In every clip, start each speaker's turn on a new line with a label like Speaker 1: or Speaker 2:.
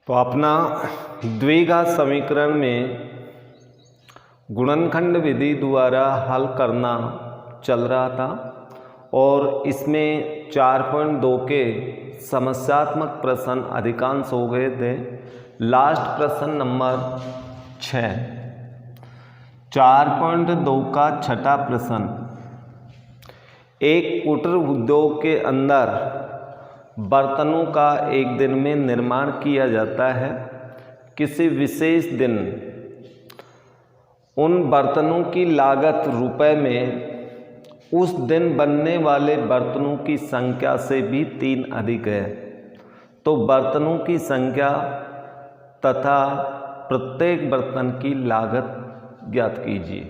Speaker 1: तो अपना द्विघात समीकरण में गुणनखंड विधि द्वारा हल करना चल रहा था और इसमें 4.2 के समस्यात्मक प्रश्न अधिकांश हो गए थे। लास्ट प्रश्न नंबर 6, 4.2 का छठा प्रश्न। एक कुटीर उद्योग के अंदर बर्तनों का एक दिन में निर्माण किया जाता है। किसी विशेष दिन उन बर्तनों की लागत रुपए में उस दिन बनने वाले बर्तनों की संख्या से भी 3 अधिक है। तो बर्तनों की संख्या तथा प्रत्येक बर्तन की लागत ज्ञात कीजिए।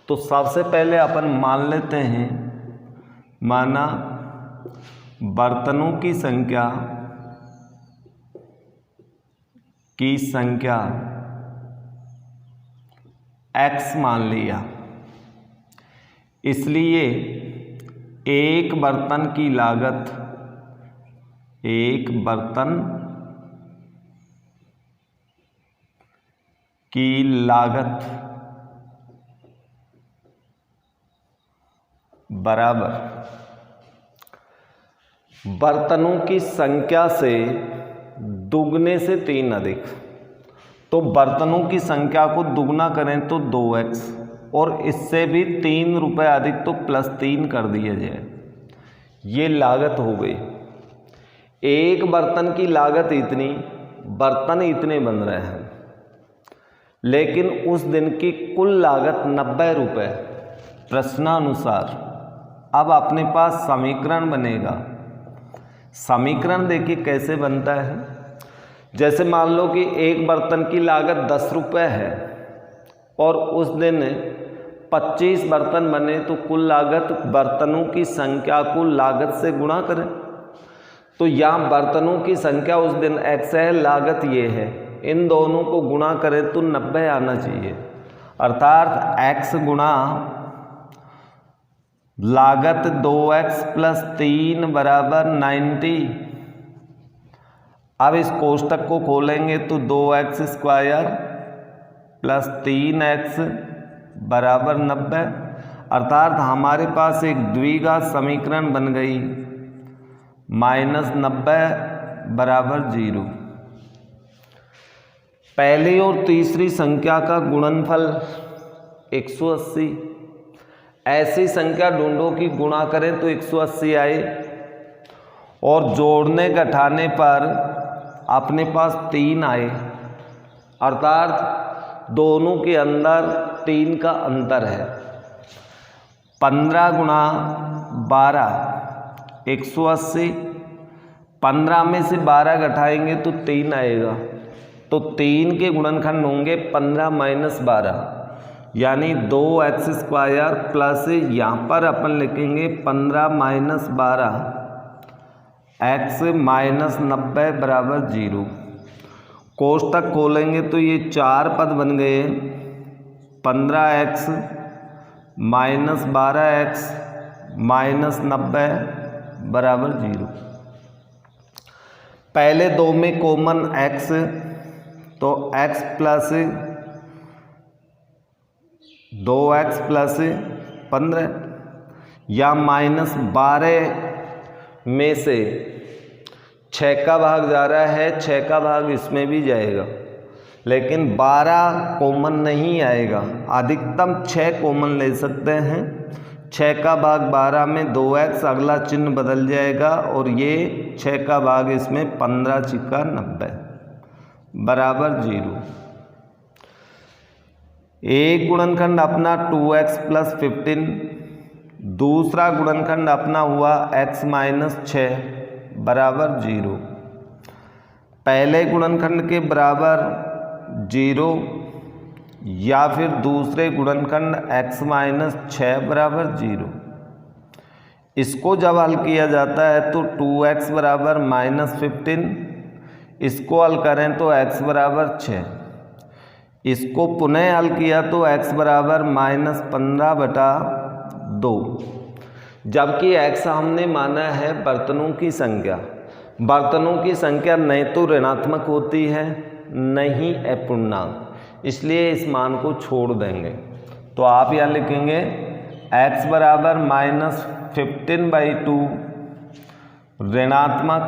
Speaker 1: तो सबसे पहले अपन मान लेते हैं, माना बर्तनों की संख्या x मान लिया, इसलिए एक बर्तन की लागत बराबर बर्तनों की संख्या से दुगने से 3 अधिक। तो बर्तनों की संख्या को दुगना करें तो 2x और इससे भी 3 रुपये अधिक तो +3 कर दिया जाए। ये लागत हो गई। एक बर्तन की लागत इतनी, बर्तन इतने बन रहे हैं, लेकिन उस दिन की कुल लागत 90 रुपये प्रश्नानुसार। अब अपने पास समीकरण बनेगा। समीकरण देखिए कैसे बनता है। जैसे मान लो कि एक बर्तन की लागत 10 रुपये है और उस दिन 25 बर्तन बने, तो कुल लागत बर्तनों की संख्या को लागत से गुणा करें। तो यहाँ बर्तनों की संख्या उस दिन x है, लागत ये है, इन दोनों को गुणा करें तो 90 आना चाहिए। अर्थात x गुणा लागत 2x + 3 बराबर 90। अब इस कोष्टक को खोलेंगे तो 2x² + 3x बराबर 90। अर्थात हमारे पास एक द्विघात समीकरण बन गई, -90 बराबर 0। पहली और तीसरी संख्या का गुणनफल 180। ऐसी संख्या ढूंढो कि गुणा करें तो 180 आए और जोड़ने घटाने पर अपने पास 3 आए। अर्थात दोनों के अंदर 3 का अंतर है। 15 गुणा 12 180। 15 में से 12 घटाएंगे तो 3 आएगा। तो 3 के गुणनखंड होंगे 15 - 12, यानी 2x² प्लस यहाँ पर अपन लिखेंगे 15 - 12 x - 90 बराबर 0। कोष्टक खोलेंगे तो ये 4 पद बन गए, 15x - 12x - 90 बराबर 0। पहले दो में कॉमन x, तो x प्लस 2x + 15 या -12 में से 6 का भाग जा रहा है, 6 का भाग इसमें भी जाएगा, लेकिन 12 कॉमन नहीं आएगा। अधिकतम 6 कॉमन ले सकते हैं। 6 का भाग 12 में 2x, अगला चिन्ह बदल जाएगा और ये 6 का भाग इसमें 15 × 90 बराबर 0। एक गुणनखंड अपना 2x + 15, दूसरा गुणनखंड अपना हुआ x - 6 बराबर 0। पहले गुणनखंड के बराबर 0 या फिर दूसरे गुणनखंड x - 6 बराबर 0। इसको जब हल किया जाता है तो 2x बराबर -15, इसको हल करें तो x बराबर 6। इसको पुनः हल किया तो x बराबर -15/2। जबकि x हमने माना है बर्तनों की संख्या, बर्तनों की संख्या नहीं तो ऋणात्मक होती है न ही अपूर्णांक, इसलिए इस मान को छोड़ देंगे। तो आप यहाँ लिखेंगे x बराबर -15/2 ऋणात्मक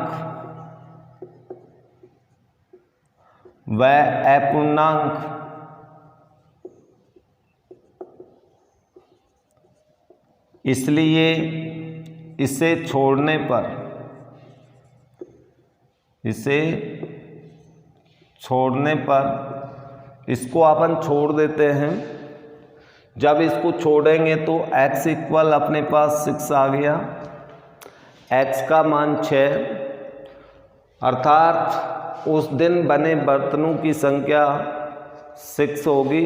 Speaker 1: व अपूर्णांक इसलिए इसे छोड़ने पर इसको अपन छोड़ देते हैं। जब इसको छोड़ेंगे तो x इक्वल अपने पास 6 आ गया, x का मान 6, अर्थात उस दिन बने बर्तनों की संख्या 6 होगी।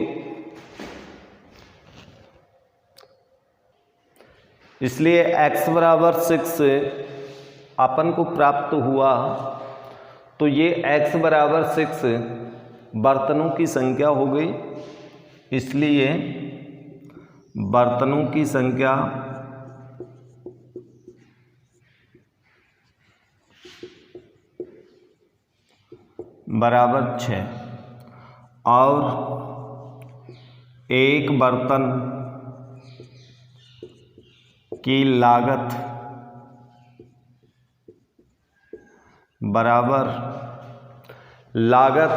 Speaker 1: इसलिए x बराबर 6 अपन को प्राप्त हुआ। तो ये x बराबर 6 बर्तनों की संख्या हो गई, इसलिए बर्तनों की संख्या बराबर 6 और एक बर्तन की लागत बराबर लागत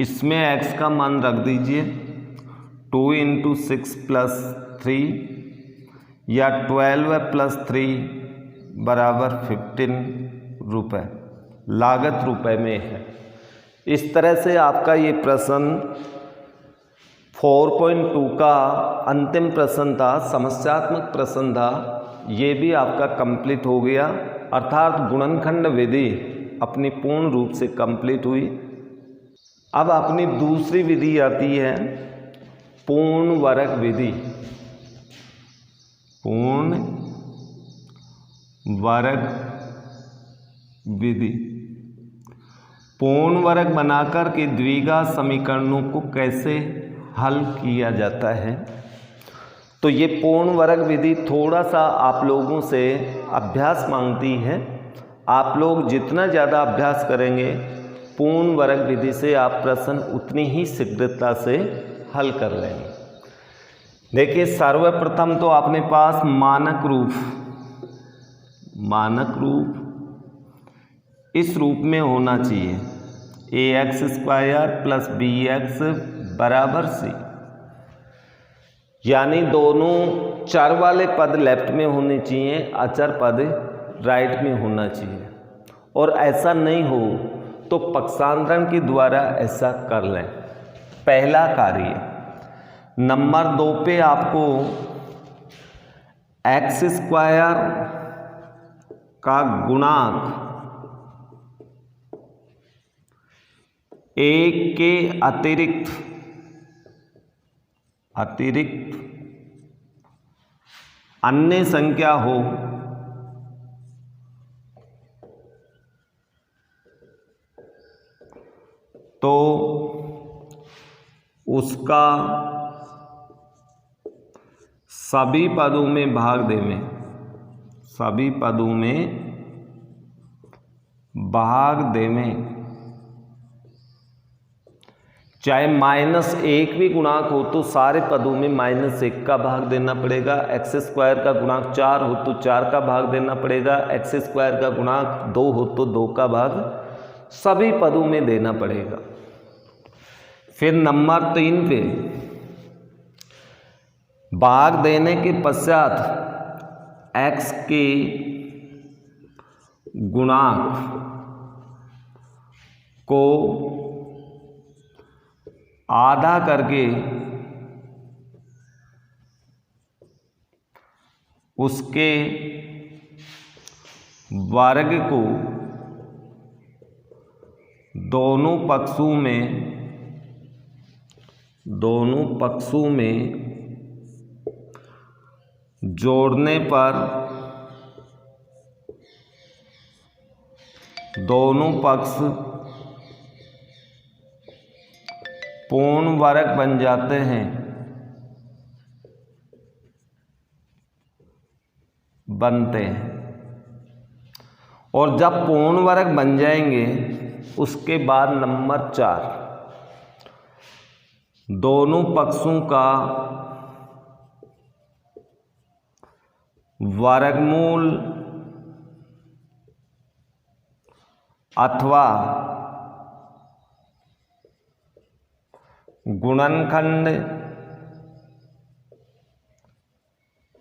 Speaker 1: इसमें x का मान रख दीजिए 2 × 6 + 3 या 12 + 3 बराबर 15 रुपये, लागत रुपए में है। इस तरह से आपका ये प्रश्न 4.2 का अंतिम प्रश्न था, समस्यात्मक प्रश्न था, ये भी आपका कंप्लीट हो गया। अर्थात गुणनखंड विधि अपनी पूर्ण रूप से कंप्लीट हुई। अब अपनी दूसरी विधि आती है पूर्ण वर्ग विधि। पूर्ण वर्ग विधि पूर्ण वर्ग बनाकर के द्विघात समीकरणों को कैसे हल किया जाता है। तो ये पूर्ण वर्ग विधि थोड़ा सा आप लोगों से अभ्यास मांगती है। आप लोग जितना ज़्यादा अभ्यास करेंगे पूर्ण वर्ग विधि से आप प्रश्न उतनी ही शीघ्रता से हल कर लेंगे। देखिए सर्वप्रथम तो अपने पास मानक रूप इस रूप में होना चाहिए ax² + bx बराबर c, यानी दोनों चर वाले पद लेफ्ट में होने चाहिए, अचर पद राइट में होना चाहिए। और ऐसा नहीं हो तो पक्षांतरण के द्वारा ऐसा कर लें। पहला कार्य नंबर 2 पे आपको x² का गुणांक 1 के अतिरिक्त अन्य संख्या हो तो उसका सभी पदों में भाग देवें, सभी पदों में भाग देवें। चाहे -1 भी गुणांक हो तो सारे पदों में -1 का भाग देना पड़ेगा। x² का गुणांक 4 हो तो 4 का भाग देना पड़ेगा। x² का गुणांक 2 हो तो 2 का भाग सभी पदों में देना पड़ेगा। फिर नंबर 3 पे भाग देने के पश्चात x के गुणांक को आधा करके उसके वर्ग को दोनों पक्षों में जोड़ने पर दोनों पक्ष पूर्ण वर्ग बन जाते हैं, बनते हैं। और जब पूर्ण वर्ग बन जाएंगे उसके बाद नंबर 4, दोनों पक्षों का वर्गमूल अथवा गुणनखंड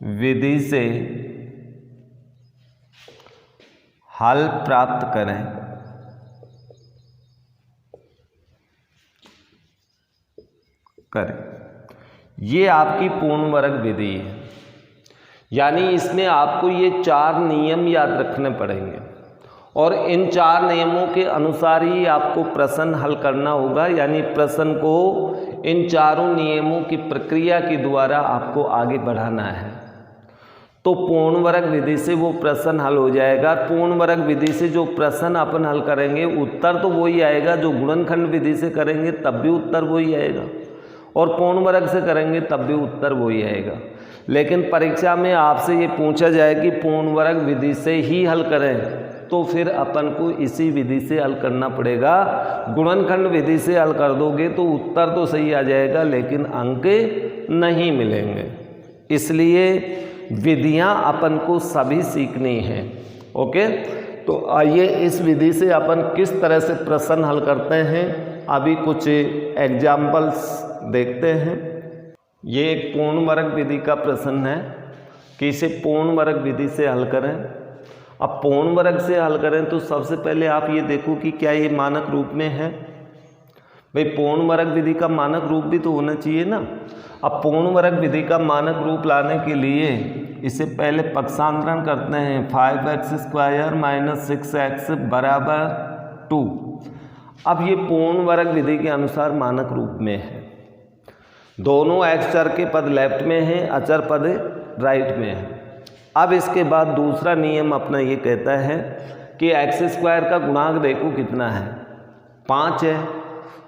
Speaker 1: विधि से हल प्राप्त करें। ये आपकी पूर्ण वर्ग विधि है, यानी इसमें आपको ये 4 नियम याद रखने पड़ेंगे और इन 4 नियमों के अनुसार ही आपको प्रश्न हल करना होगा, यानी प्रश्न को इन चारों नियमों की प्रक्रिया के द्वारा आपको आगे बढ़ाना है। तो पूर्ण वर्ग विधि से वो प्रश्न हल हो जाएगा। पूर्ण वर्ग विधि से जो प्रश्न अपन हल करेंगे उत्तर तो वही आएगा, जो गुणनखंड विधि से करेंगे तब भी उत्तर वही आएगा, और पूर्ण वर्ग से करेंगे तब भी उत्तर वही आएगा। लेकिन परीक्षा में आपसे ये पूछा जाए कि पूर्ण वर्ग विधि से ही हल करें, तो फिर अपन को इसी विधि से हल करना पड़ेगा। गुणनखंड विधि से हल कर दोगे तो उत्तर तो सही आ जाएगा, लेकिन अंक नहीं मिलेंगे। इसलिए विधियां अपन को सभी सीखनी हैं। ओके, तो आइए इस विधि से अपन किस तरह से प्रश्न हल करते हैं, अभी कुछ एग्जाम्पल्स देखते हैं। ये एक पूर्ण वर्ग विधि का प्रश्न है कि इसे पूर्ण वर्ग विधि से हल करें। अब पूर्ण वर्ग से हल करें तो सबसे पहले आप ये देखो कि क्या ये मानक रूप में है। भाई पूर्ण वर्ग विधि का मानक रूप भी तो होना चाहिए ना। अब पूर्ण वर्ग विधि का मानक रूप लाने के लिए इसे पहले पक्षांतरण करते हैं। 5x² - 6x = 2। अब ये पूर्ण वर्ग विधि के अनुसार मानक रूप में है। दोनों x चर के पद लेफ्ट में हैं, अचर पद राइट में है। अब इसके बाद दूसरा नियम अपना ये कहता है कि x² का गुणांक देखो कितना है, 5 है,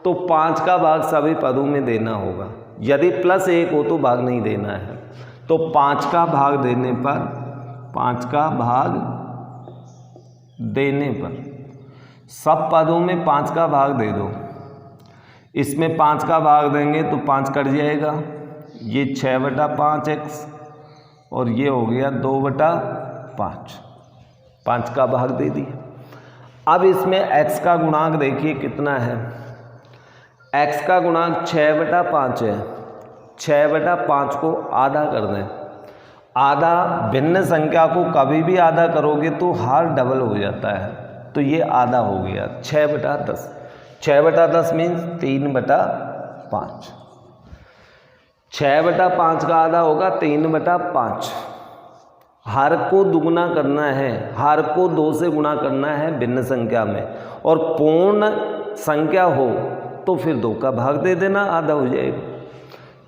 Speaker 1: तो 5 का भाग सभी पदों में देना होगा। यदि +1 हो तो भाग नहीं देना है। तो 5 का भाग देने पर, 5 का भाग देने पर सब पदों में 5 का भाग दे दो। इसमें 5 का भाग देंगे तो 5 कट जाएगा, ये 6/5x और ये हो गया 2/5। 5 का भाग दे दिया। अब इसमें x का गुणांक देखिए कितना है। x का गुणांक 6/5 है। 6/5 को आधा कर दें। आधा भिन्न संख्या को कभी भी आधा करोगे तो हर डबल हो जाता है, तो ये आधा हो गया 6/10। 6/10 मीन्स 3/5। 6/5 का आधा होगा 3/5। हर को दुगुना करना है, हर को 2 से गुणा करना है भिन्न संख्या में, और पूर्ण संख्या हो तो फिर 2 का भाग दे देना, आधा हो जाएगा।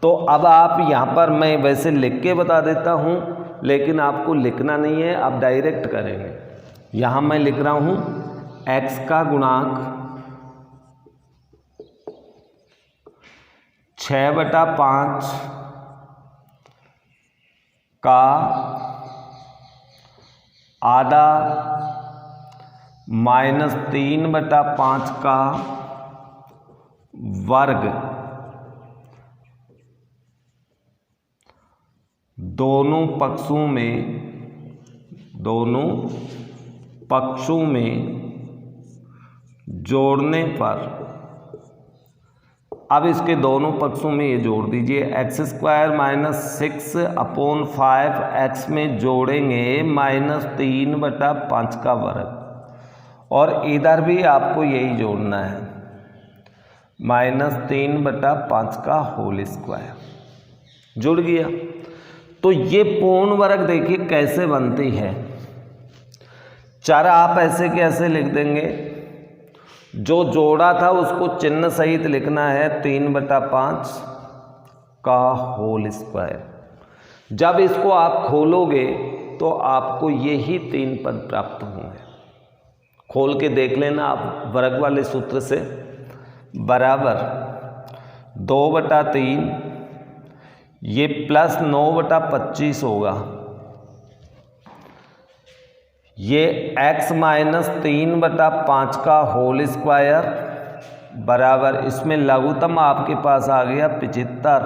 Speaker 1: तो अब आप यहाँ पर, मैं वैसे लिख के बता देता हूँ लेकिन आपको लिखना नहीं है, आप डायरेक्ट करेंगे। यहाँ मैं लिख रहा हूँ x का गुणांक 6/5 का आधा -3/5 का वर्ग दोनों पक्षों में जोड़ने पर। अब इसके दोनों पक्षों में ये जोड़ दीजिए। x² - 6/5x में जोड़ेंगे -3/5 का वर्ग, और इधर भी आपको यही जोड़ना है, -3/5 का होल स्क्वायर। जुड़ गया। तो ये पूर्ण वर्ग देखिए कैसे बनती है। चर आप ऐसे कैसे लिख देंगे, जो जोड़ा था उसको चिन्ह सहित लिखना है 3/5 का होल स्क्वायर। जब इसको आप खोलोगे तो आपको यही 3 पद प्राप्त होंगे। खोल के देख लेना आप वर्ग वाले सूत्र से। बराबर 2/3, ये +9/25 होगा, ये x माइनस 3/5 का होल स्क्वायर बराबर, इसमें लघुत्तम आपके पास आ गया 75।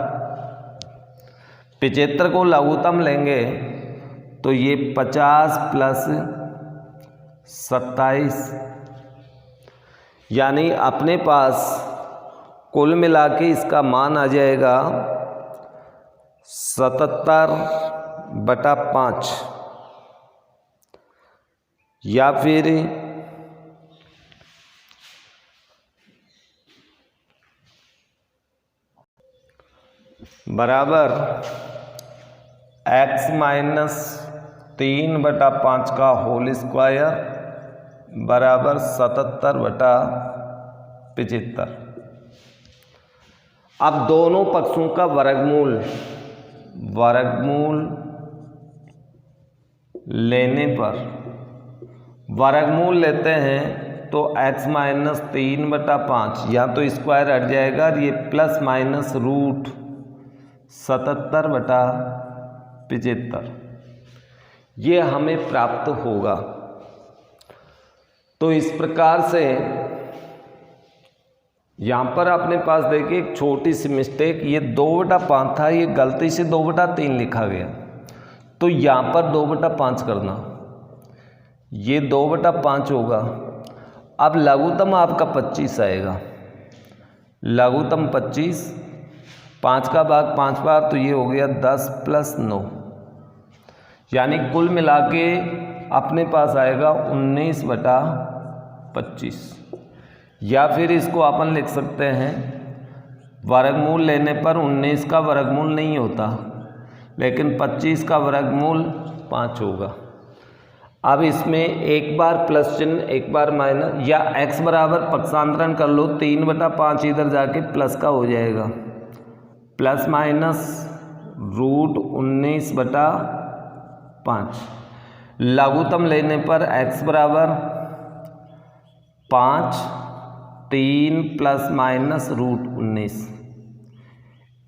Speaker 1: 75 को लघुत्तम लेंगे तो ये 50 प्लस 27, यानी अपने पास कुल मिला के इसका मान आ जाएगा 77/5, या फिर बराबर x माइनस 3/5 का होल स्क्वायर बराबर 77/75। अब दोनों पक्षों का वर्गमूल लेने पर, वर्गमूल लेते हैं तो x माइनस 3/5, या तो स्क्वायर हट जाएगा, ये प्लस माइनस रूट 77/75 ये हमें प्राप्त होगा। तो इस प्रकार से यहाँ पर अपने पास देखिए एक छोटी सी मिस्टेक, ये 2/5 था, ये गलती से 2/3 लिखा गया, तो यहाँ पर 2/5 करना, ये 2/5 होगा। अब लघुत्तम आपका 25 आएगा, लघुत्तम 25, 5 का भाग 5 बार तो ये हो गया 10 प्लस 9, यानी कुल मिला के अपने पास आएगा 19/25। या फिर इसको अपन लिख सकते हैं, वर्गमूल लेने पर 19 का वर्गमूल नहीं होता, लेकिन 25 का वर्गमूल 5 होगा। अब इसमें एक बार प्लस चिन्ह एक बार माइनस, या x बराबर पक्षांतरण कर लो, 3/5 इधर जाके प्लस का हो जाएगा, प्लस माइनस रूट 19/5। लघुत्तम लेने पर x बराबर 5, 3 प्लस माइनस रूट 19,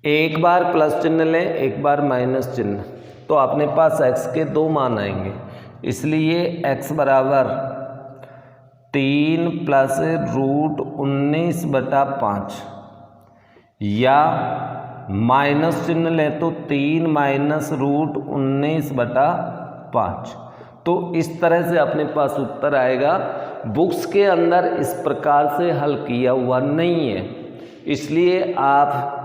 Speaker 1: एक बार प्लस चिन्ह लें एक बार माइनस चिन्ह, तो अपने पास x के दो मान आएंगे, इसलिए x बराबर 3 प्लस रूट 19/5, या माइनस चिन्ह लें तो 3 माइनस रूट 19/5। तो इस तरह से अपने पास उत्तर आएगा। बुक्स के अंदर इस प्रकार से हल किया हुआ नहीं है, इसलिए आप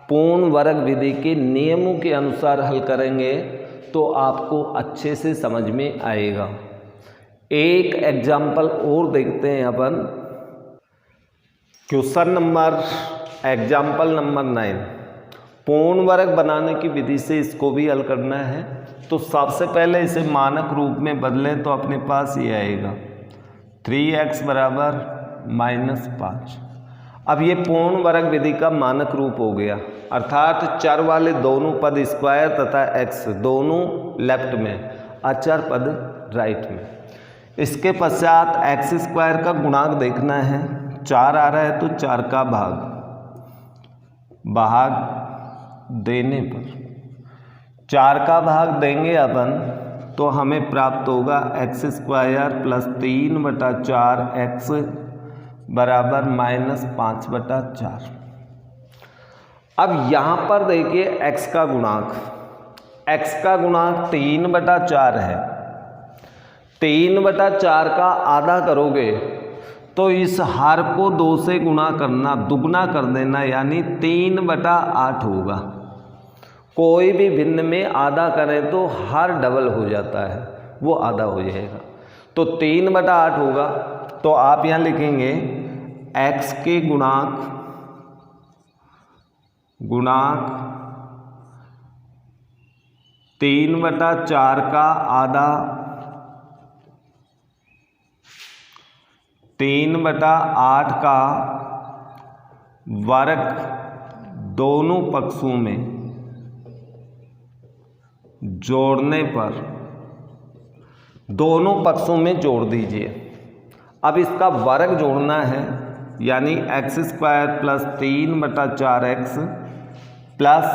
Speaker 1: पूर्ण वर्ग विधि के नियमों के अनुसार हल करेंगे तो आपको अच्छे से समझ में आएगा। एक एग्जाम्पल और देखते हैं अपन, क्वेश्चन नंबर एग्जाम्पल नंबर 9। पूर्ण वर्ग बनाने की विधि से इसको भी हल करना है, तो सबसे पहले इसे मानक रूप में बदलें तो अपने पास ये आएगा 3x बराबर -5। अब ये पूर्ण वर्ग विधि का मानक रूप हो गया, अर्थात चर वाले दोनों पद स्क्वायर तथा x दोनों लेफ्ट में, अचर पद राइट में। इसके पश्चात x स्क्वायर का गुणांक देखना है, 4 आ रहा है तो 4 का भाग देने पर 4 का भाग देंगे अपन तो हमें प्राप्त होगा x स्क्वायर प्लस 3/4x बराबर -5/4। अब यहाँ पर देखिए x का गुणांक 3/4 है। 3/4 का आधा करोगे तो इस हर को 2 से गुणा करना, दुगना कर देना, यानी 3/8 होगा। कोई भी भिन्न में आधा करें तो हर डबल हो जाता है, वो आधा हो जाएगा, तो 3/8 होगा। तो आप यहाँ लिखेंगे x के गुणांक 3/4 का आधा 3/8 का वर्ग दोनों पक्षों में जोड़ने पर, दोनों पक्षों में जोड़ दीजिए। अब इसका वर्ग जोड़ना है, यानी x square plus 3/4x plus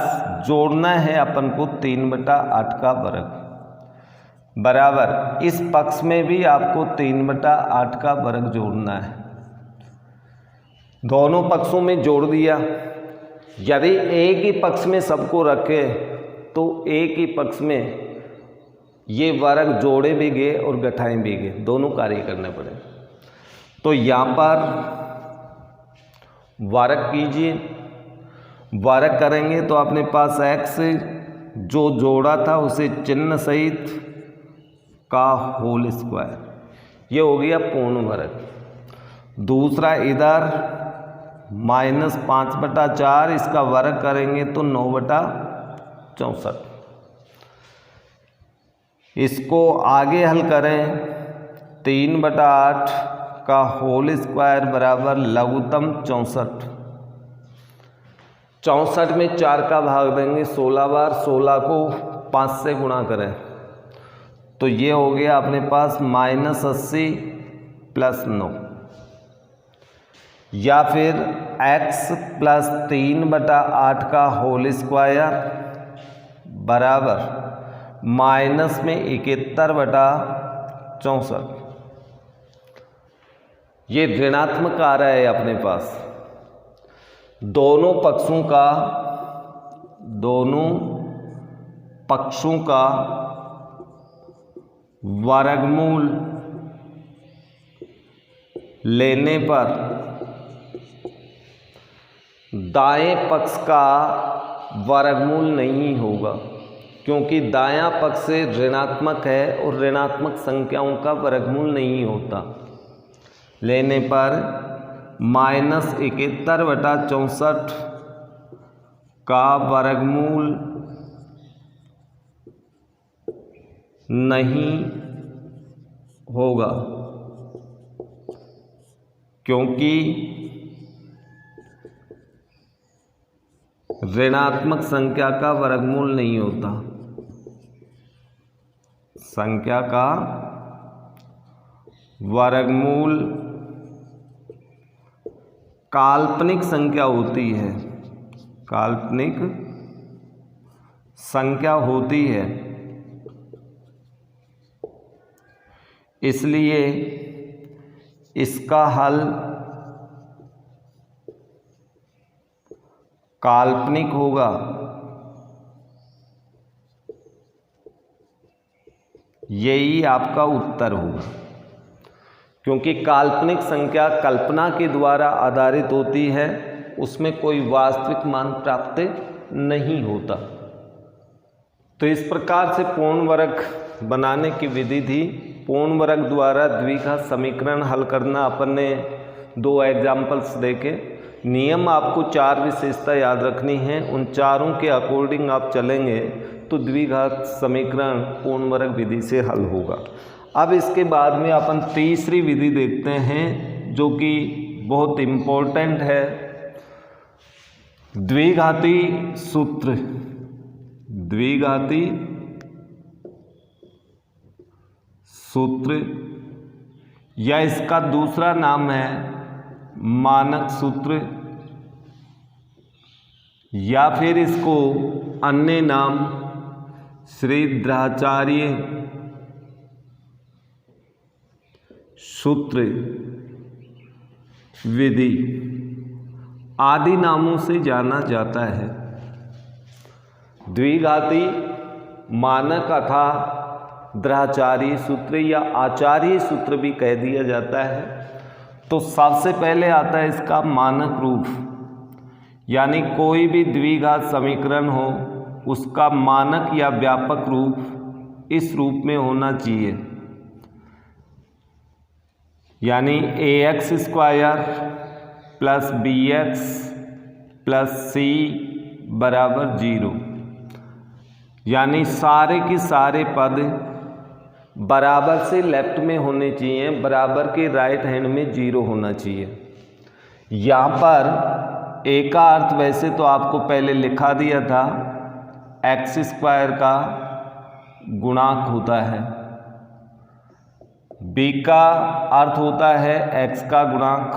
Speaker 1: जोड़ना है अपन को 3/8 का वर्ग। बराबर इस पक्ष में भी आपको 3/8 का वर्ग जोड़ना है। दोनों पक्षों में जोड़ दिया। यदि एक ही पक्ष में सबको रखे तो एक ही पक्ष में ये वर्ग जोड़े भी गए और घटाए भी गए, दोनों कार्य करने पड़े। तो यहाँ पर वर्ग कीजिए, वर्ग करेंगे तो अपने पास x जो जोड़ा था उसे चिन्ह सहित का होल स्क्वायर, ये हो गया पूर्ण वर्ग। दूसरा इधर -5/4, इसका वर्ग करेंगे तो 9/64। इसको आगे हल करें, 3/8 का होल स्क्वायर बराबर लघुत्तम 64। 64 में 4 का भाग देंगे 16 बार, 16 को 5 से गुणा करें तो ये हो गया अपने पास -80 + 9, या फिर x + 3/8 का होल स्क्वायर बराबर माइनस में 71/64। ये ऋणात्मक आ रहा है अपने पास। दोनों पक्षों का वर्गमूल लेने पर दाएं पक्ष का वर्गमूल नहीं होगा, क्योंकि दायां पक्ष से ऋणात्मक है और ऋणात्मक संख्याओं का वर्गमूल नहीं होता। लेने पर -71/64 का वर्गमूल नहीं होगा, क्योंकि ऋणात्मक संख्या का वर्गमूल नहीं होता। संख्या का वर्गमूल काल्पनिक संख्या होती है, काल्पनिक संख्या होती है। इसलिए इसका हल काल्पनिक होगा। यही आपका उत्तर होगा, क्योंकि काल्पनिक संख्या कल्पना के द्वारा आधारित होती है, उसमें कोई वास्तविक मान प्राप्त नहीं होता। तो इस प्रकार से पूर्ण वर्ग बनाने की विधि थी। पूर्ण वर्ग द्वारा द्विघात समीकरण हल करना अपन ने 2 एग्जाम्पल्स देखे। नियम आपको 4 विशेषता याद रखनी है, उन चारों के अकॉर्डिंग आप चलेंगे तो द्विघात समीकरण पूर्ण वर्ग विधि से हल होगा। अब इसके बाद में अपन तीसरी विधि देखते हैं, जो कि बहुत इम्पोर्टेंट है, द्विघाती सूत्र। द्विघाती सूत्र, या इसका दूसरा नाम है मानक सूत्र, या फिर इसको अन्य नाम श्रीधराचार्य सूत्र विधि आदि नामों से जाना जाता है। द्विघाती, मानक अथा द्राचार्य सूत्र या आचार्य सूत्र भी कह दिया जाता है। तो सबसे पहले आता है इसका मानक रूप, यानी कोई भी द्विघात समीकरण हो उसका मानक या व्यापक रूप इस रूप में होना चाहिए, यानी ax² + bx + c = 0, यानी सारे के सारे पद बराबर से लेफ्ट में होने चाहिए, बराबर के राइट हैंड में 0 होना चाहिए। यहाँ पर a का अर्थ वैसे तो आपको पहले लिखा दिया था, x² का गुणांक होता है, b का अर्थ होता है x का गुणांक,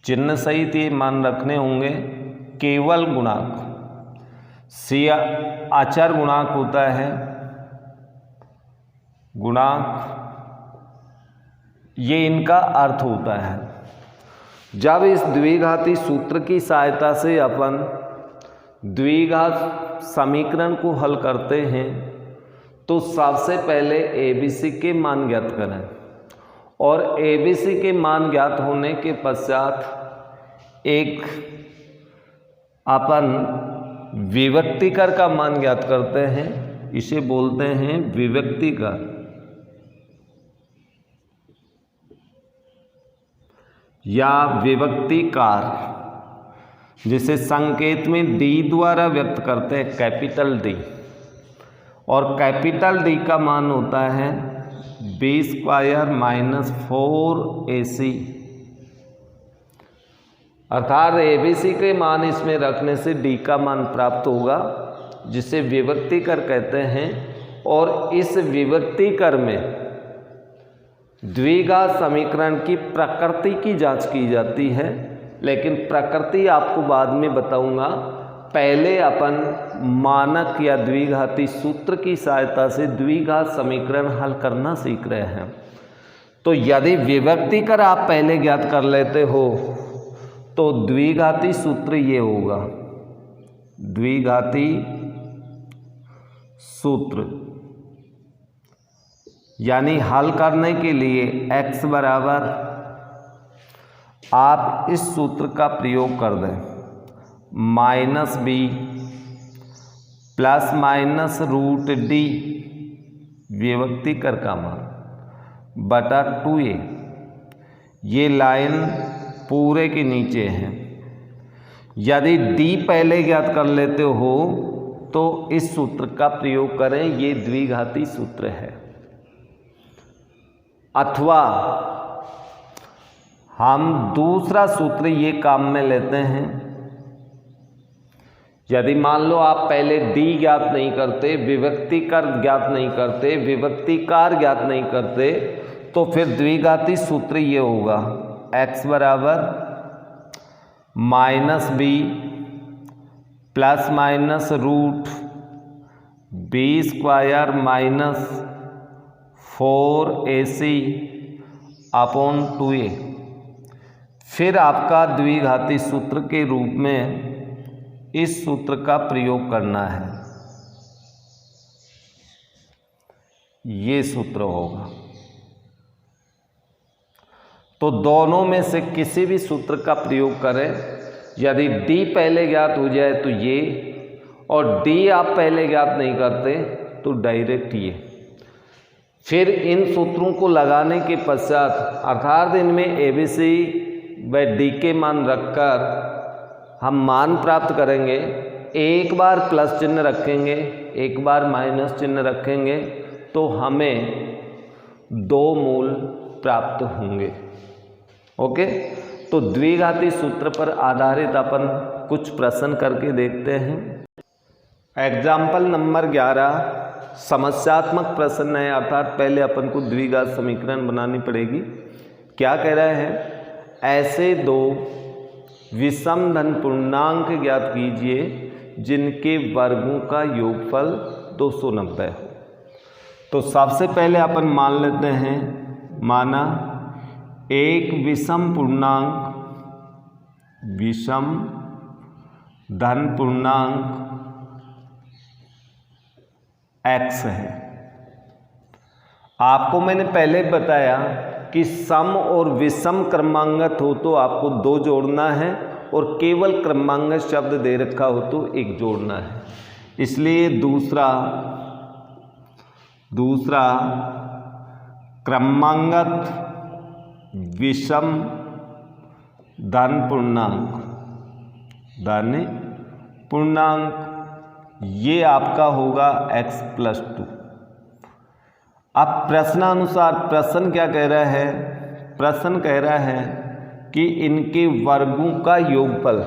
Speaker 1: चिन्ह सहित ये मान रखने होंगे, केवल गुणांक। c अचर गुणांक होता है, गुणांक, ये इनका अर्थ होता है। जब इस द्विघाती सूत्र की सहायता से अपन द्विघात समीकरण को हल करते हैं तो सबसे पहले ABC के मान ज्ञात करें और ABC के मान ज्ञात होने के पश्चात एक अपन विभक्तिकर का मान ज्ञात करते हैं, इसे बोलते हैं विभक्तिकर या विभक्तिकार, जिसे संकेत में D द्वारा व्यक्त करते हैं, कैपिटल D, और कैपिटल D का मान होता है B² - 4AC, अर्थात ABC के मान इसमें रखने से D का मान प्राप्त होगा, जिसे विभक्तिकर कहते हैं। और इस विभक्तिकर में द्विघात समीकरण की प्रकृति की जांच की जाती है, लेकिन प्रकृति आपको बाद में बताऊंगा। पहले अपन मानक या द्विघाती सूत्र की सहायता से द्विघात समीकरण हल करना सीख रहे हैं। तो यदि विभक्तिकर आप पहले ज्ञात कर लेते हो तो द्विघाती सूत्र ये होगा, द्विघाती सूत्र, यानी हल करने के लिए x बराबर आप इस सूत्र का प्रयोग कर दें -b ±√d विभक्तिकर का मान बटा 2a, ये लाइन पूरे के नीचे है। यदि d पहले ज्ञात कर लेते हो तो इस सूत्र का प्रयोग करें, ये द्विघाती सूत्र है। अथवा हम दूसरा सूत्र ये काम में लेते हैं। यदि मान लो आप पहले D ज्ञात नहीं करते, विभक्तिकर ज्ञात नहीं करते, विभक्तिकार ज्ञात नहीं करते, तो फिर द्विघाती सूत्र ये होगा x बराबर -b ±√b² - 4AC upon 2a। फिर आपका द्विघाती सूत्र के रूप में इस सूत्र का प्रयोग करना है, ये सूत्र होगा। तो दोनों में से किसी भी सूत्र का प्रयोग करें। यदि D पहले ज्ञात हो जाए तो ये, और D आप पहले ज्ञात नहीं करते तो डायरेक्ट ये। फिर इन सूत्रों को लगाने के पश्चात अर्थात इनमें ABC व D के मान रखकर हम मान प्राप्त करेंगे। एक बार प्लस चिन्ह रखेंगे, एक बार माइनस चिन्ह रखेंगे, तो हमें 2 मूल प्राप्त होंगे। ओके, तो द्विघाती सूत्र पर आधारित अपन कुछ प्रश्न करके देखते हैं। एग्जाम्पल नंबर 11 समस्यात्मक प्रश्न है, अर्थात पहले अपन को द्विघात समीकरण बनानी पड़ेगी। क्या कह रहे हैं? ऐसे 2 विषम धन पूर्णांक ज्ञात कीजिए जिनके वर्गों का योगफल 290 हो। तो सबसे पहले अपन मान लेते हैं, माना एक विषम पूर्णांक, विषम धन पूर्णांक x है। आपको मैंने पहले बताया कि सम और विषम क्रमांगत हो तो आपको 2 जोड़ना है, और केवल क्रमांगत शब्द दे रखा हो तो 1 जोड़ना है। इसलिए दूसरा क्रमांगत विषम धन पूर्णांक ये आपका होगा x+2। अब प्रश्नानुसार प्रश्न क्या कह रहा है? प्रश्न कह रहा है कि इनके वर्गों का योगफल,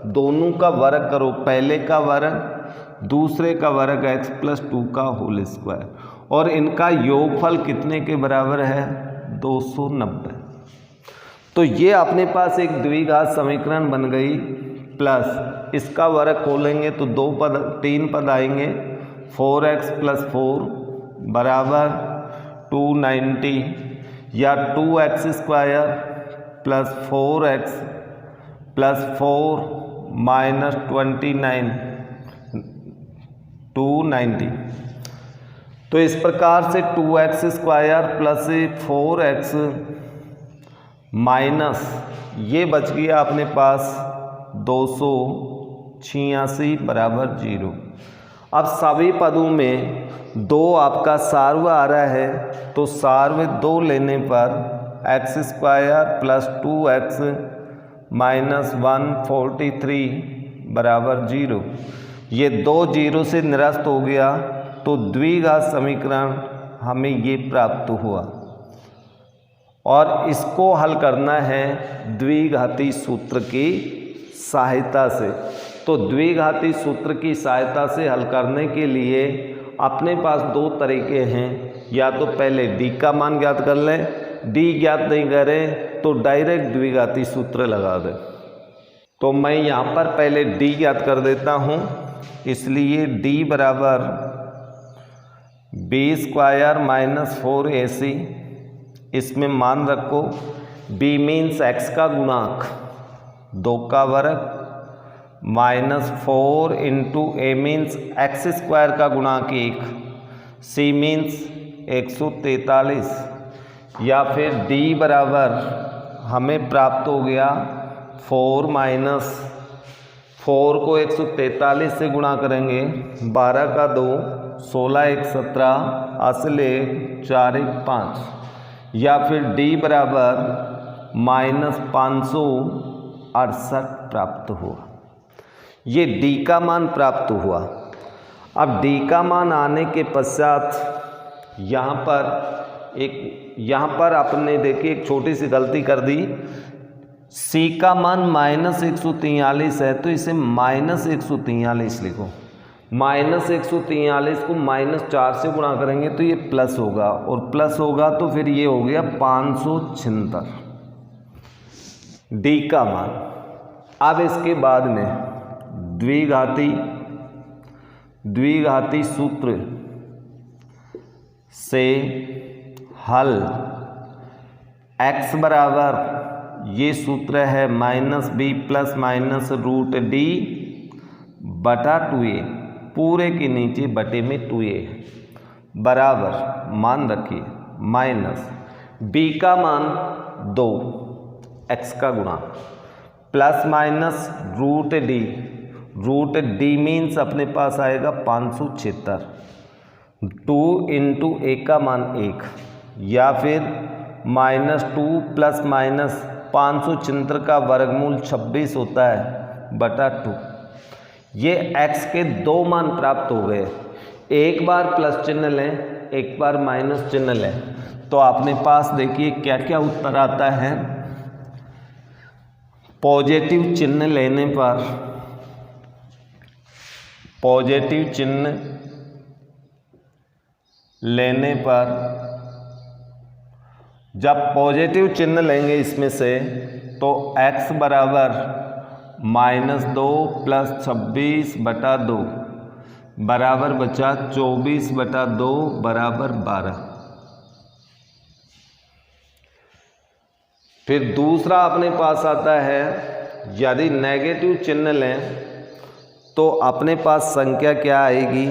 Speaker 1: दोनों का वर्ग करो, पहले का वर्ग दूसरे का वर्ग x+2 का होल स्क्वायर, और इनका योगफल कितने के बराबर है? 290। तो ये अपने पास एक द्विघात समीकरण बन गई। प्लस इसका वर्ग खोलेंगे तो 3 पद आएंगे, 4x + 4 बराबर 290 या 2x² plus 4x plus 4 minus 29 290। तो इस प्रकार से 2x² प्लस 4x माइनस ये बच गया अपने पास 286 बराबर 0। अब सभी पदों में 2 आपका सार्व आ रहा है, तो सार्व 2 लेने पर x² प्लस 2x माइनस 143 बराबर 0। ये 2 0 से निरस्त हो गया, तो द्विघात समीकरण हमें ये प्राप्त हुआ और इसको हल करना है द्विघाती सूत्र की सहायता से। तो द्विघाती सूत्र की सहायता से हल करने के लिए अपने पास 2 तरीके हैं। या तो पहले d का मान ज्ञात कर लें, d ज्ञात नहीं करें तो डायरेक्ट द्विघाती सूत्र लगा दें। तो मैं यहाँ पर पहले d ज्ञात कर देता हूँ, इसलिए d बराबर b² माइनस 4ac। इसमें मान रखो b मीन्स x का गुणांक 2 का वर्ग minus 4 into a means x² का गुणांक 1, c मीन्स 143 या फिर d बराबर हमें प्राप्त हो गया 4 माइनस 4 को 143 से गुणा करेंगे 12 का 2 16 1 17 असल 1 4 1 5 या फिर d बराबर माइनस 568 प्राप्त हुआ। ये d का मान प्राप्त हुआ। अब d का मान आने के पश्चात यहाँ पर आपने देखिए एक छोटी सी गलती कर दी। c का मान माइनस 143 है, तो इसे माइनस 143 लिखो। माइनस 143 को माइनस 4 से गुणा करेंगे तो ये प्लस होगा, और प्लस होगा तो फिर ये हो गया 576 d का मान। अब इसके बाद में द्विघाती सूत्र से हल x बराबर ये सूत्र है minus b plus minus root d बटा 2a, पूरे के नीचे बटे में 2a बराबर मान रखिए माइनस b का मान 2 x का गुणा plus minus root d means अपने पास आएगा 576 2 इंटू a का मान 1 या फिर माइनस 2 प्लस माइनस 576 का वर्गमूल 26 होता है बटा 2। ये x के 2 मान प्राप्त हो गए। एक बार प्लस चिन्ह लें, एक बार माइनस चिन्ह लें, तो अपने पास देखिए क्या क्या उत्तर आता है। पॉजिटिव चिन्ह लेने पर जब पॉजिटिव चिन्ह लेंगे इसमें से तो x बराबर माइनस 2 प्लस 26 बटा 2 बराबर बचा 24 बटा 2 बराबर 12। फिर दूसरा अपने पास आता है, यदि नेगेटिव चिन्ह लें तो अपने पास संख्या क्या आएगी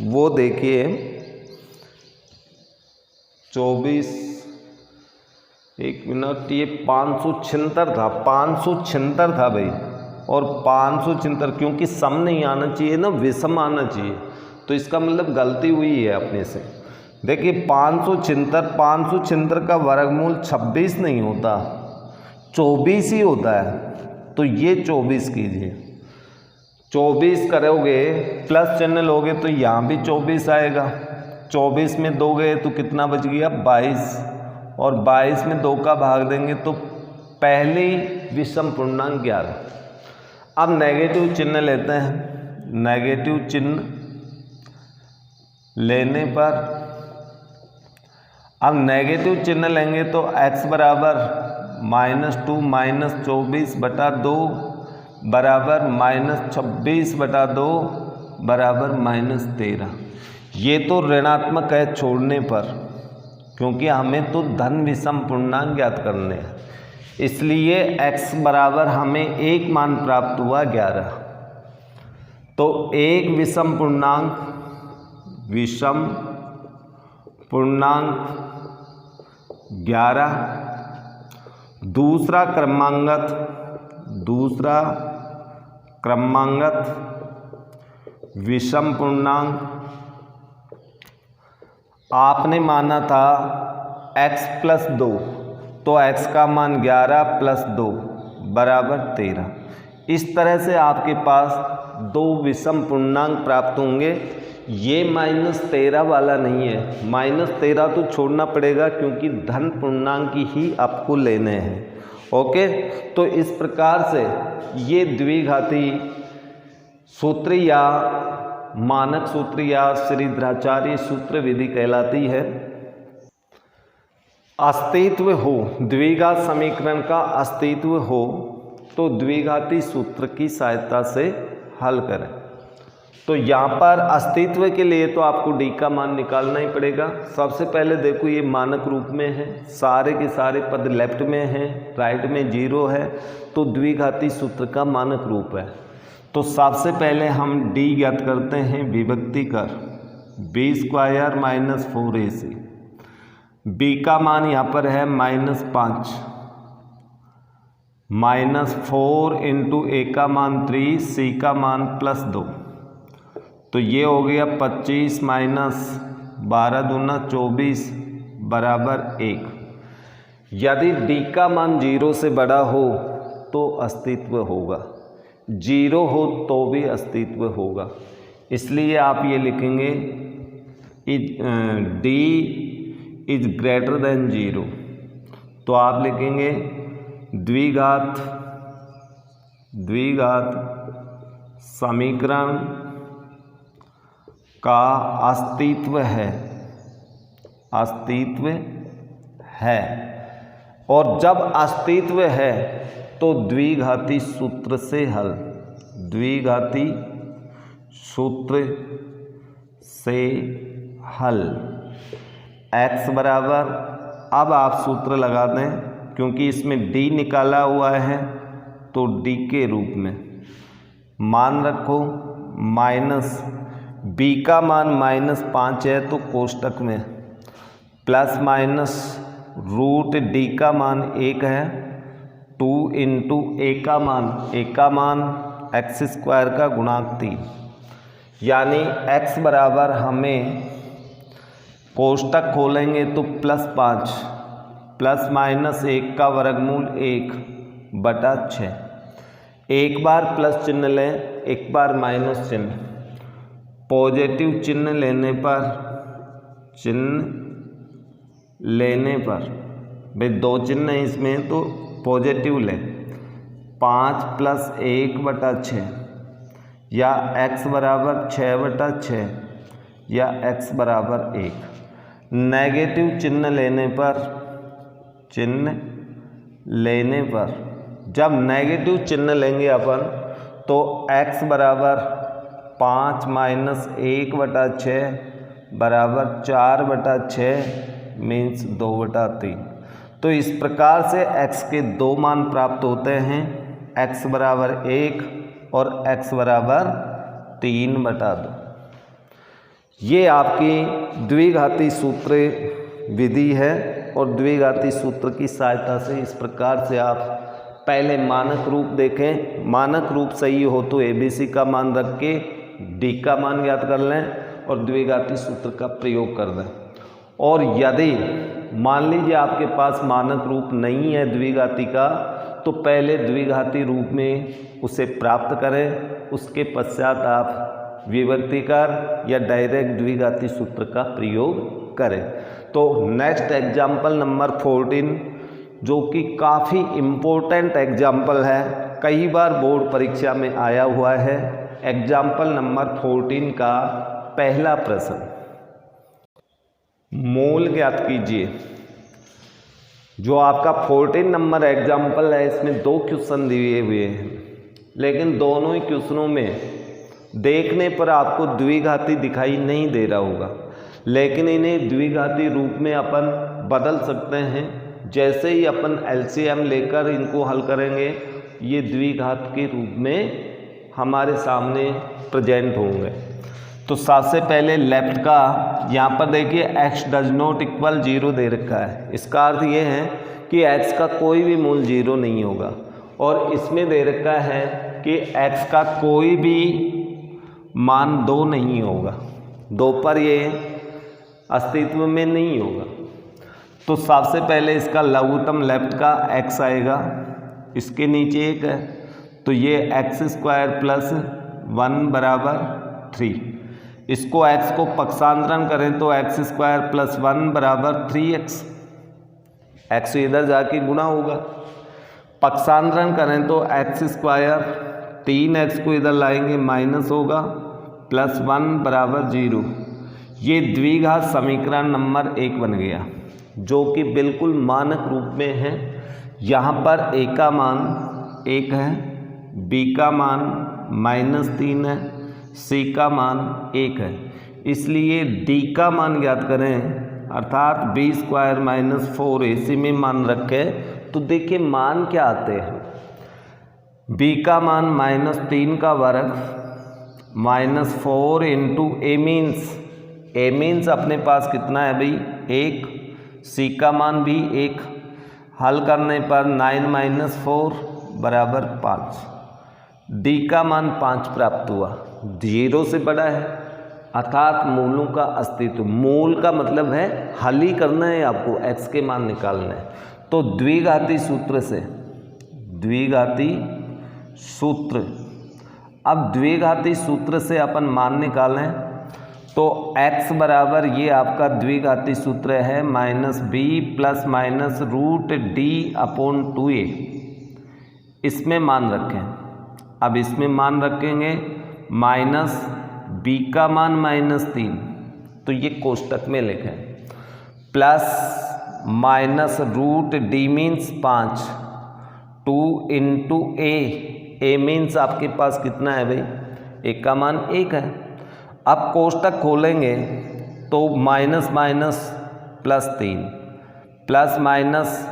Speaker 1: वो देखिए। 24 एक मिनट, ये 576 था, 576 था भाई, और 576 क्योंकि सम नहीं आना चाहिए ना, विषम आना चाहिए, तो इसका मतलब गलती हुई है अपने से। देखिए 576 का वर्गमूल 26 नहीं होता, 24 ही होता है, तो ये 24 कीजिए। 24 करोगे प्लस चिन्ह लोगे तो यहाँ भी 24 आएगा। 24 में 2 गए तो कितना बच गया 22, और 22 में 2 का भाग देंगे तो पहले विषम पूर्णांक 11। अब नेगेटिव चिन्ह लेते हैं। नेगेटिव चिन्ह लेने पर अब नेगेटिव चिन्ह लेंगे तो x बराबर -2 माइनस 24 बटा 2 बराबर -26 बटा 2 बराबर -13। ये तो ऋणात्मक है छोड़ने पर, क्योंकि हमें तो धन विषम पूर्णांक ज्ञात करने हैं, इसलिए x बराबर हमें एक मान प्राप्त हुआ 11। तो एक विषम पूर्णांक 11, दूसरा क्रमांगत विषम पूर्णांक आपने माना था x प्लस 2, तो x का मान 11 प्लस 2 बराबर 13। इस तरह से आपके पास दो विषम पूर्णांक प्राप्त होंगे। ये -13 वाला नहीं है, -13 तो छोड़ना पड़ेगा क्योंकि धन पूर्णांक ही आपको लेने हैं। ओके, तो इस प्रकार से ये द्विघाती सूत्र या मानक सूत्र या श्रीधराचार्य सूत्र विधि कहलाती है। अस्तित्व हो, द्विघात समीकरण का अस्तित्व हो तो द्विघाती सूत्र की सहायता से हल करें। तो यहाँ पर अस्तित्व के लिए तो आपको डी का मान निकालना ही पड़ेगा। सबसे पहले देखो ये मानक रूप में है, सारे के सारे पद लेफ्ट में हैं, राइट में 0 है, तो द्विघाती सूत्र का मानक रूप है। तो सबसे पहले हम डी ज्ञात करते हैं विभक्ति कर b² - 4ac। b का मान यहाँ पर है -5, -4 इंटू a का मान 3, c का मान +2, तो ये हो गया 25 - 12 दूना 24 बराबर 1। यदि d का मान 0 से बड़ा हो तो अस्तित्व होगा, 0 हो तो भी अस्तित्व होगा। इसलिए आप ये लिखेंगे d इज ग्रेटर देन 0। तो आप लिखेंगे द्विघात समीकरण का अस्तित्व है, और जब अस्तित्व है तो द्विघाती सूत्र से हल। x बराबर, अब आप सूत्र लगा दें क्योंकि इसमें d निकाला हुआ है तो d के रूप में मान रखो, b का मान -5 है तो कोष्टक में ±√d का मान 1 है, 2 इंटू a का मान x² का गुणांक 3, यानी x बराबर हमें कोष्टक खोलेंगे तो +5 ±1 का वर्गमूल 1/6। एक बार प्लस चिन्ह लें, एक बार माइनस चिन्ह। पॉजिटिव चिन्ह लेने पर भाई दो चिन्ह है इसमें तो पॉजिटिव लें, 5 + 1/6 या x बराबर 6/6 या x बराबर 1। नेगेटिव चिन्ह लेने पर जब नेगेटिव चिन्ह लेंगे अपन तो x बराबर 5 - 1/6 बराबर 4/6 मीन्स 2/3। तो इस प्रकार से x के दो मान प्राप्त होते हैं, x बराबर 1 और x बराबर 3/2। ये आपकी द्विघाती सूत्र विधि है और द्विघाती सूत्र की सहायता से इस प्रकार से आप पहले मानक रूप देखें, मानक रूप सही हो तो ABC का मान रख के D का मान ज्ञात कर लें और द्विघाती सूत्र का प्रयोग कर दें। और यदि मान लीजिए आपके पास मानक रूप नहीं है द्विघाती का, तो पहले द्विघाती रूप में उसे प्राप्त करें, उसके पश्चात आप विभक्तिकार या डायरेक्ट द्विघाती सूत्र का प्रयोग करें। तो नेक्स्ट एग्जाम्पल नंबर 14, जो कि काफ़ी इम्पोर्टेंट एग्जाम्पल है, कई बार बोर्ड परीक्षा में आया हुआ है। एग्जाम्पल नंबर 14 का पहला प्रश्न, मूल ज्ञात कीजिए। जो आपका 14 नंबर एग्जाम्पल है इसमें दो क्वेश्चन दिए हुए हैं, लेकिन दोनों ही क्वेश्चनों में देखने पर आपको द्विघाती दिखाई नहीं दे रहा होगा, लेकिन इन्हें द्विघाती रूप में अपन बदल सकते हैं। जैसे ही अपन एलसीएम लेकर इनको हल करेंगे ये द्विघात के रूप में हमारे सामने प्रेजेंट होंगे। तो सबसे पहले लेफ्ट का यहाँ पर देखिए x डज नॉट इक्वल 0 दे रखा है। इसका अर्थ ये है कि x का कोई भी मूल 0 नहीं होगा। और इसमें दे रखा है कि x का कोई भी मान 2 नहीं होगा, 2 पर ये अस्तित्व में नहीं होगा। तो सबसे पहले इसका लघुत्तम लेफ्ट का x आएगा, इसके नीचे 1 है तो ये x² प्लस 1 बराबर 3। इसको x को पक्षांतरण करें तो x² प्लस 1 बराबर 3x। x इधर जाके गुणा होगा। पक्षांतरण करें तो x², 3x को इधर लाएंगे माइनस होगा, प्लस 1 बराबर 0। ये द्विघात समीकरण नंबर 1 बन गया, जो कि बिल्कुल मानक रूप में है। यहाँ पर a का मान 1 है, b का मान -3 है, c का मान 1 है। इसलिए d का मान ज्ञात करें, अर्थात b² - 4ac में मान रखें तो देखिए मान क्या आते हैं। b का मान -3 का वर्ग -4 इंटू a मीन्स अपने पास कितना है भाई 1, c का मान भी 1। हल करने पर 9 - 4 बराबर 5। d का मान 5 प्राप्त हुआ, 0 से बड़ा है, अर्थात मूलों का अस्तित्व। मूल का मतलब है हल ही करना है आपको, x के मान निकालना है। तो द्विघाती सूत्र से, द्विघाती सूत्र, अब द्विघाती सूत्र से अपन मान निकालें तो x बराबर ये आपका द्विघाती सूत्र है -b प्लस माइनस √d/2a। इसमें मान रखें। अब इसमें मान रखेंगे -b का मान -3 तो ये कोष्टक में लिखें, plus minus √d means 5, 2 into a means आपके पास कितना है भाई, a का मान 1 है। अब कोष्टक खोलेंगे तो माइनस माइनस +3 प्लस माइनस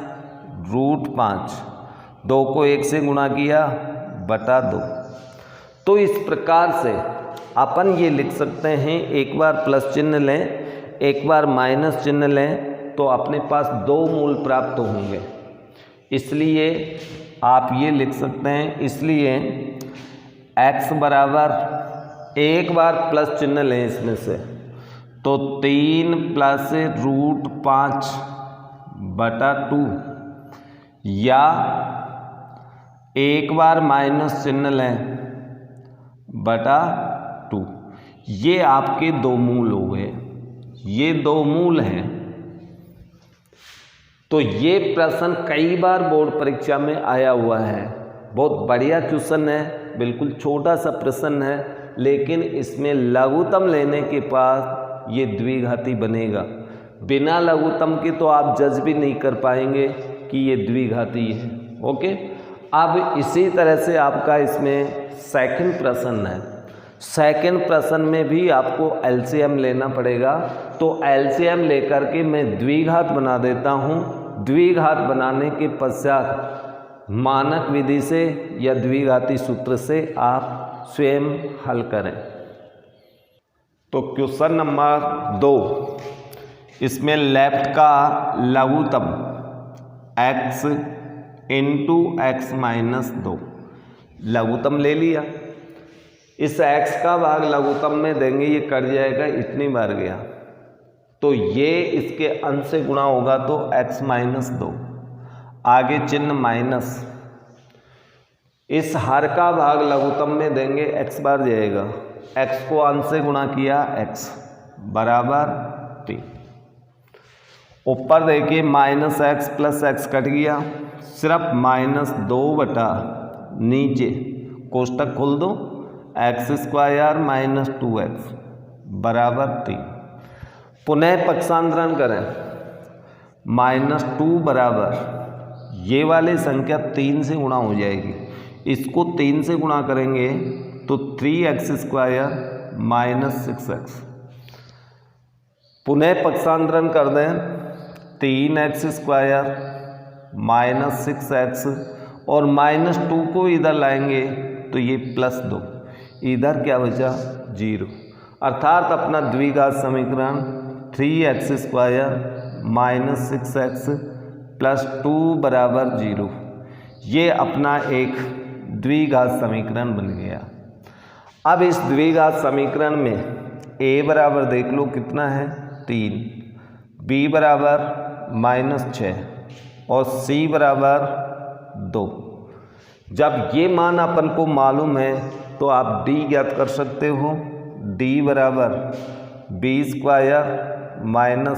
Speaker 1: √5, 2 को 1 से गुणा किया बटा 2। तो इस प्रकार से अपन ये लिख सकते हैं, एक बार प्लस चिन्ह लें, एक बार माइनस चिन्ह लें तो अपने पास 2 मूल प्राप्त होंगे। इसलिए आप ये लिख सकते हैं, इसलिए x बराबर, एक बार प्लस चिन्ह लें इसमें से तो 3 प्लस √5 बटा 2, या एक बार माइनस चिन्ह लें बटा 2। ये आपके 2 मूल हो गए, ये 2 मूल हैं। तो ये प्रश्न कई बार बोर्ड परीक्षा में आया हुआ है, बहुत बढ़िया क्वेश्चन है, बिल्कुल छोटा सा प्रश्न है, लेकिन इसमें लघुत्तम लेने के बाद ये द्विघाती बनेगा। बिना लघुत्तम के तो आप जज भी नहीं कर पाएंगे कि ये द्विघाती है। ओके, अब इसी तरह से आपका इसमें सेकंड प्रश्न है। सेकंड प्रश्न में भी आपको एलसीएम लेना पड़ेगा। तो एलसीएम लेकर के मैं द्विघात बना देता हूँ। द्विघात बनाने के पश्चात मानक विधि से या द्विघाती सूत्र से आप स्वयं हल करें। तो क्वेश्चन नंबर 2, इसमें लेफ्ट का लघुत्तम x इंटू x - 2 लघुत्तम ले लिया। इस x का भाग लघुत्तम में देंगे, ये कट जाएगा, इतनी बार गया तो ये इसके अंश से गुणा होगा तो x - 2, आगे चिन्ह माइनस, इस हर का भाग लघुत्तम में देंगे, x बार जाएगा, x को अंश से गुणा किया x बराबर 3। ऊपर देखिए -x प्लस x कट गया, सिर्फ -2 बटा नीचे कोष्टक खोल दो, x² - 2x बराबर 3। पुनः पक्षांतरण करें, -2 बराबर, ये वाली संख्या 3 से गुणा हो जाएगी, इसको 3 से गुणा करेंगे तो 3x² - 6x। पुनः पक्षांतरण कर दें 3x² माइनस 6x और -2 को इधर लाएंगे तो ये +2, इधर क्या बचा 0, अर्थात अपना द्विघात समीकरण 3x² माइनस 6x + 2 = 0, ये अपना एक द्विघात समीकरण बन गया। अब इस द्विघात समीकरण में a बराबर देख लो कितना है 3, b बराबर -6 और c बराबर 2। जब ये मान अपन को मालूम है तो आप d ज्ञात कर सकते हो, d बराबर b²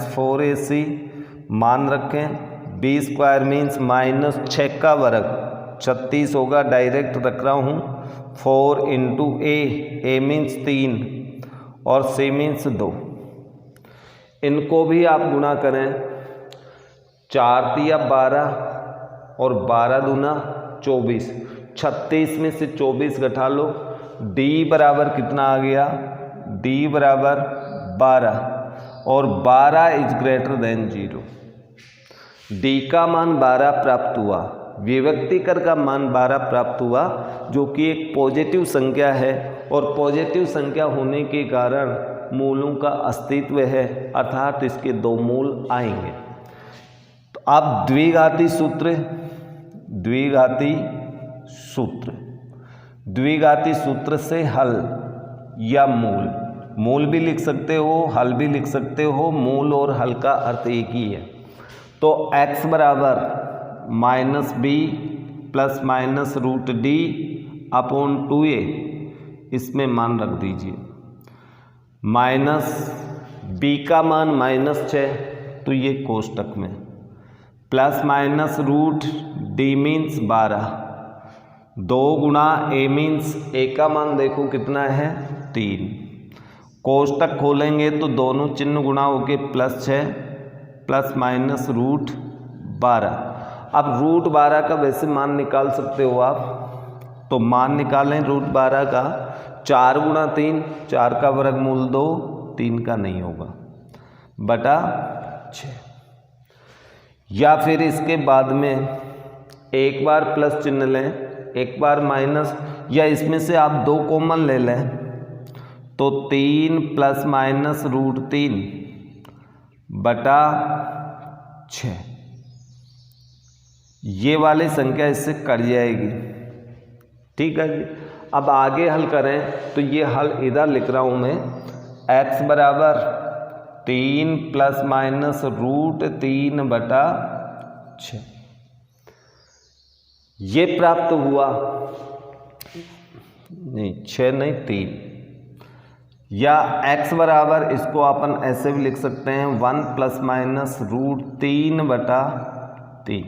Speaker 1: - 4ac, मान रखें b² मीन्स -6 का वर्ग 36 होगा, डायरेक्ट रख रहा हूँ, 4 × a मीन्स 3 और c मीन्स 2। इनको भी आप गुणा करें, 4 × 12 और 12 दूना 24, 36 में से 24 घटा लो, d बराबर कितना आ गया, d बराबर 12 और 12 > 0। d का मान 12 प्राप्त हुआ, विभक्तिकर का मान 12 प्राप्त हुआ, जो कि एक पॉजिटिव संख्या है और पॉजिटिव संख्या होने के कारण मूलों का अस्तित्व है, अर्थात इसके 2 मूल आएंगे। तो अब द्विघाती सूत्र से हल या मूल भी लिख सकते हो, हल भी लिख सकते हो, मूल और हल का अर्थ एक ही है। तो x बराबर -b ± √d/2a, इसमें मान रख दीजिए, -b का मान -6 तो ये कोष्टक में, ±√d means 12, 2 × a means a का मान देखो कितना है 3, कोष्टक खोलेंगे तो दोनों चिन्ह गुणा होके +6 ±√12। अब √12 का वैसे मान निकाल सकते हो आप, तो मान निकालें √12 का, 4 × 3, 4 का वर्गमूल 2, 3 का नहीं होगा, बटा 6। या फिर इसके बाद में एक बार प्लस चिन्ह लें, एक बार माइनस, या इसमें से आप 2 कॉमन ले लें तो 3 ± √3 बटा 6, ये वाली संख्या इससे कट जाएगी। ठीक है जी। अब आगे हल करें तो ये हल इधर लिख रहा हूँ मैं, x बराबर 3 ± √3 बटा 6, ये प्राप्त हुआ, नहीं 6 नहीं 3, या x बराबर इसको अपन ऐसे भी लिख सकते हैं 1 ± √3 बटा 3,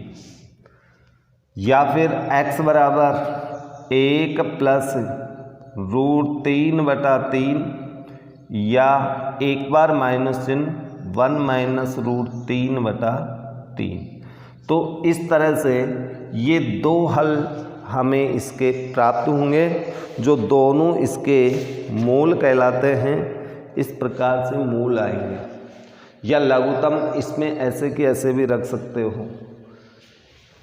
Speaker 1: या फिर x बराबर 1 + √3 बटा 3, या एक बार माइनस चिन्ह 1 - √3 बटा 3। तो इस तरह से ये 2 हल हमें इसके प्राप्त होंगे, जो दोनों इसके मूल कहलाते हैं। इस प्रकार से मूल आएंगे, या लघुत्तम इसमें ऐसे के ऐसे भी रख सकते हो,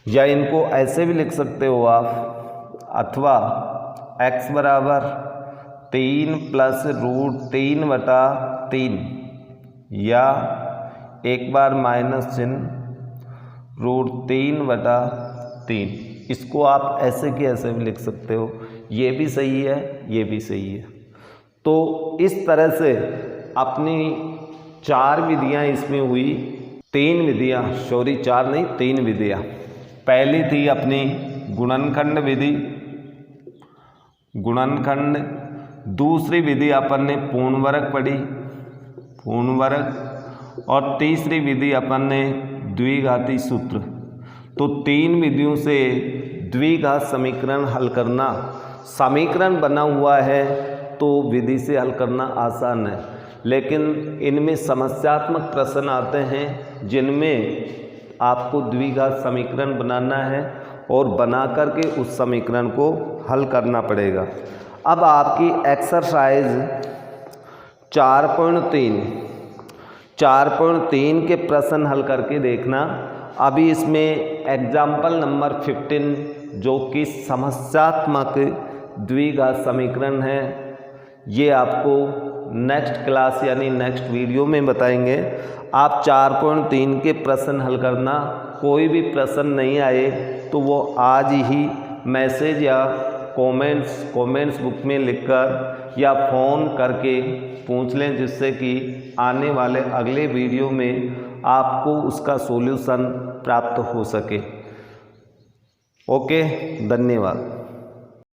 Speaker 1: या इनको ऐसे भी लिख सकते हो आप, अथवा x बराबर 3 + √3 बटा 3, या एक बार माइनस चिन्ह √3 बटा 3, इसको आप ऐसे के ऐसे भी लिख सकते हो, ये भी सही है, ये भी सही है। तो इस तरह से अपनी 4 विधियाँ इसमें हुई, 3 विधियाँ, सॉरी 4 नहीं 3 विधियाँ। पहली थी अपनी गुणनखंड विधि, गुणनखंड, दूसरी विधि अपन ने पूर्ण वर्ग पढ़ी, पूर्ण वर्ग, और तीसरी विधि अपन ने द्विघाती सूत्र। तो 3 विधियों से द्विघात समीकरण हल करना, समीकरण बना हुआ है तो विधि से हल करना आसान है, लेकिन इनमें समस्यात्मक प्रश्न आते हैं जिनमें आपको द्विघात समीकरण बनाना है और बना करके उस समीकरण को हल करना पड़ेगा। अब आपकी एक्सरसाइज 4.3 4.3 के प्रश्न हल करके देखना। अभी इसमें एग्जाम्पल नंबर 15 जो कि समस्यात्मक द्विघात समीकरण है, ये आपको नेक्स्ट क्लास यानी नेक्स्ट वीडियो में बताएंगे। आप 4.3 के प्रश्न हल करना। कोई भी प्रश्न नहीं आए तो वो आज ही मैसेज या कमेंट्स बुक में लिखकर या फ़ोन करके पूछ लें, जिससे कि आने वाले अगले वीडियो में आपको उसका सॉल्यूशन प्राप्त हो सके। ओके, धन्यवाद।